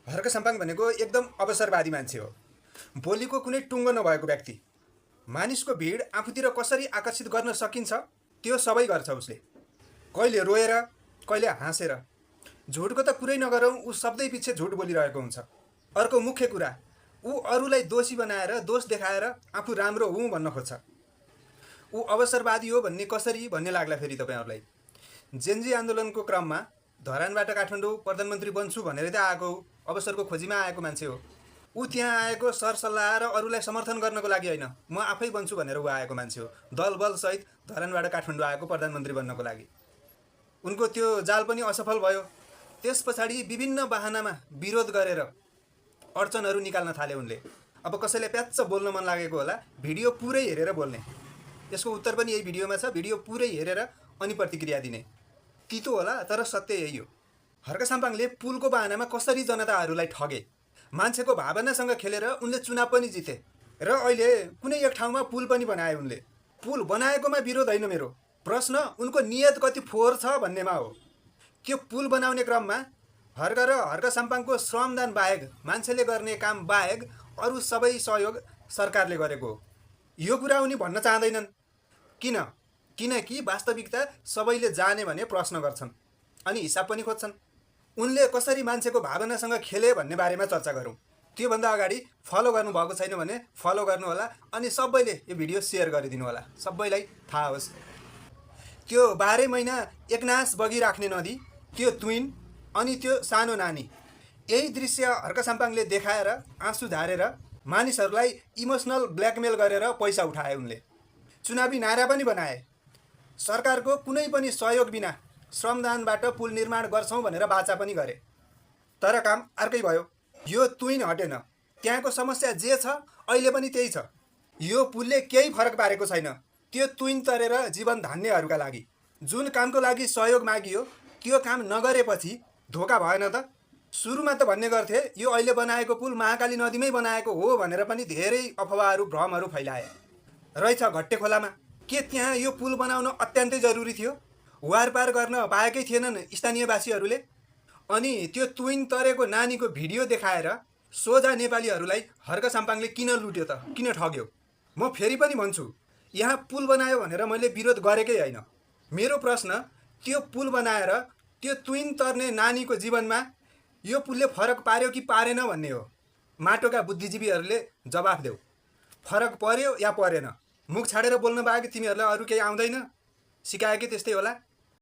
हर्क साम्पाङ भनेको एकदम अवसरवादी मान्छे हो। बोलीको कुनै टुङ्गो नभएको व्यक्ति। मानिसको भिड आफूतिर कसरी आकर्षित गर्न सकिन्छ त्यो सबै गर्छ उसले। कहिले रोएर कहिले हाँसेर। झुटको त कुरै नगरौँ, ऊ शब्दै पछि झुट बोलिरहेको हुन्छ। अर्को मुख्य कुरा, ऊ अरूलाई दोषी बनाएर दोष देखाएर आफू राम्रो हुँ भन्न खोज्छ। ऊ अवसरवादी हो भन्ने कसरी भन्ने लाग्ला फेरि तपाईँहरूलाई। जेनजी आन्दोलनको क्रममा धरानबाट काठमाडौँ प्रधानमन्त्री बन्छु भनेर त आएको, अवसरको खोजीमा आएको मान्छे हो। ऊ त्यहाँ आएको सरसल्लाह र अरूलाई समर्थन गर्नको लागि होइन, म आफै बन्छु भनेर ऊ आएको मान्छे हो। दलबलसहित धरानबाट काठमाडौँ आएको प्रधानमन्त्री बन्नको लागि। उनको त्यो जाल पनि असफल भयो। त्यस पछाडि विभिन्न बहानामा विरोध गरेर अडचनहरू निकाल्न थाले उनले। अब कसैले प्याच्च बोल्न मन लागेको होला, भिडियो पुरै हेरेर बोल्ने। यसको उत्तर पनि यही भिडियोमा छ। भिडियो पुरै हेरेर अनि प्रतिक्रिया दिने। तितो होला तर सत्य यही हो। हर्क साम्पाङले पुलको बहानामा कसरी जनताहरूलाई ठगे। मान्छेको भावनासँग खेलेर उनले चुनाव पनि जिते र अहिले कुनै एक ठाउँमा पुल पनि बनाए उनले। पुल बनाएकोमा विरोध होइन मेरो प्रश्न, उनको नियत कति फोहोर छ भन्नेमा हो। त्यो पुल बनाउने क्रममा हर्क र हर्क साम्पाङको श्रमदान बाहेक, मान्छेले गर्ने काम बाहेक अरू सबै सहयोग सरकारले गरेको हो। यो कुरा उनी भन्न चाहँदैनन्। किनकि वास्तविकता सबैले जाने भने प्रश्न गर्छन् अनि हिसाब पनि खोज्छन्। उनले कसरी मान्छेको भावनासँग खेले भन्ने बारेमा चर्चा गरौँ। त्योभन्दा अगाडि फलो गर्नुभएको छैन भने फलो गर्नुहोला अनि सबैले यो भिडियो सेयर गरिदिनु होला, सबैलाई थाहा होस्। त्यो 12 महिना एकनास बगिराख्ने नदी, त्यो तुइन अनि त्यो सानो नानी, यही दृश्य हर्क साम्पाङले देखाएर आँसु झारेर मानिसहरूलाई इमोसनल ब्ल्याकमेल गरेर पैसा उठाए उनले। चुनावी नारा पनि बनाए। सरकारको कुनै पनि सहयोग बिना श्रमदानबाट पुल निर्माण गर्छौँ भनेर बाचा पनि गरे। तर काम अर्कै भयो। यो तुइन हटेन। त्यहाँको समस्या जे छ अहिले पनि त्यही छ। यो पुलले केही फरक पारेको छैन त्यो तुइन तरेर जीवन धान्नेहरूका लागि। जुन कामको लागि सहयोग मागियो त्यो काम नगरेपछि धोका भएन त? सुरुमा त भन्ने गर्थे यो अहिले बनाएको पुल महाकाली नदीमै बनाएको हो भनेर पनि धेरै अफवाहहरू भ्रमहरू फैलाए। रहेछ घट्टे खोलामा। के त्यहाँ यो पुल बनाउन अत्यन्तै जरुरी थियो? वारपार गर्न पाएकै थिएनन् स्थानीयवासीहरूले? अनि त्यो तुइन तरेको नानीको भिडियो देखाएर सोझा नेपालीहरूलाई हर्क साम्पाङले किन लुट्यो त? किन ठग्यो? म फेरि पनि भन्छु, यहाँ पुल बनायो भनेर मैले विरोध गरेकै होइन। मेरो प्रश्न, त्यो पुल बनाएर त्यो तुइन तर्ने नानीको जीवनमा यो पुलले फरक पार्यो कि पारेन भन्ने हो। माटोका बुद्धिजीवीहरूले जवाफ देऊ। फरक पर्यो या परेन? मुख छाडेर बोल्न बाहेक तिमीहरूलाई अरू केही आउँदैन? सिकाएकै त्यस्तै होला।